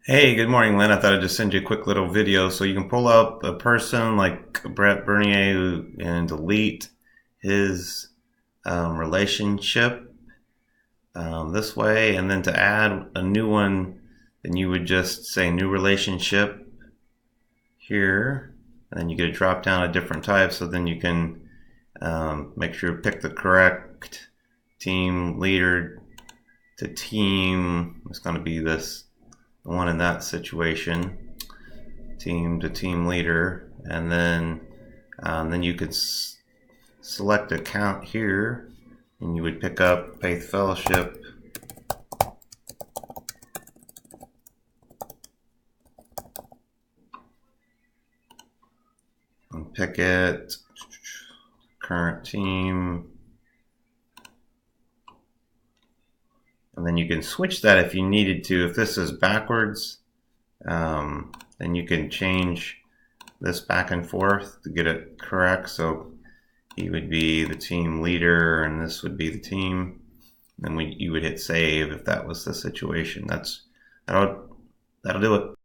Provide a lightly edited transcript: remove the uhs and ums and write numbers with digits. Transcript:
Hey, good morning, Lynn. I thought I'd just send you a quick little video so you can pull up a person like Brett Bernier and delete his relationship this way. And then to add a new one, then you would just say new relationship here. And then you get a drop down of different types. So then you can make sure to pick the correct team leader to team. It's going to be this one in that situation, team to team leader, and then you could select account here, and you would pick up Faith Fellowship, and pick it, current team, and then you can switch that if you needed to. If this is backwards, then you can change this back and forth to get it correct. So he would be the team leader and this would be the team. Then you would hit save if that was the situation. That'll do it.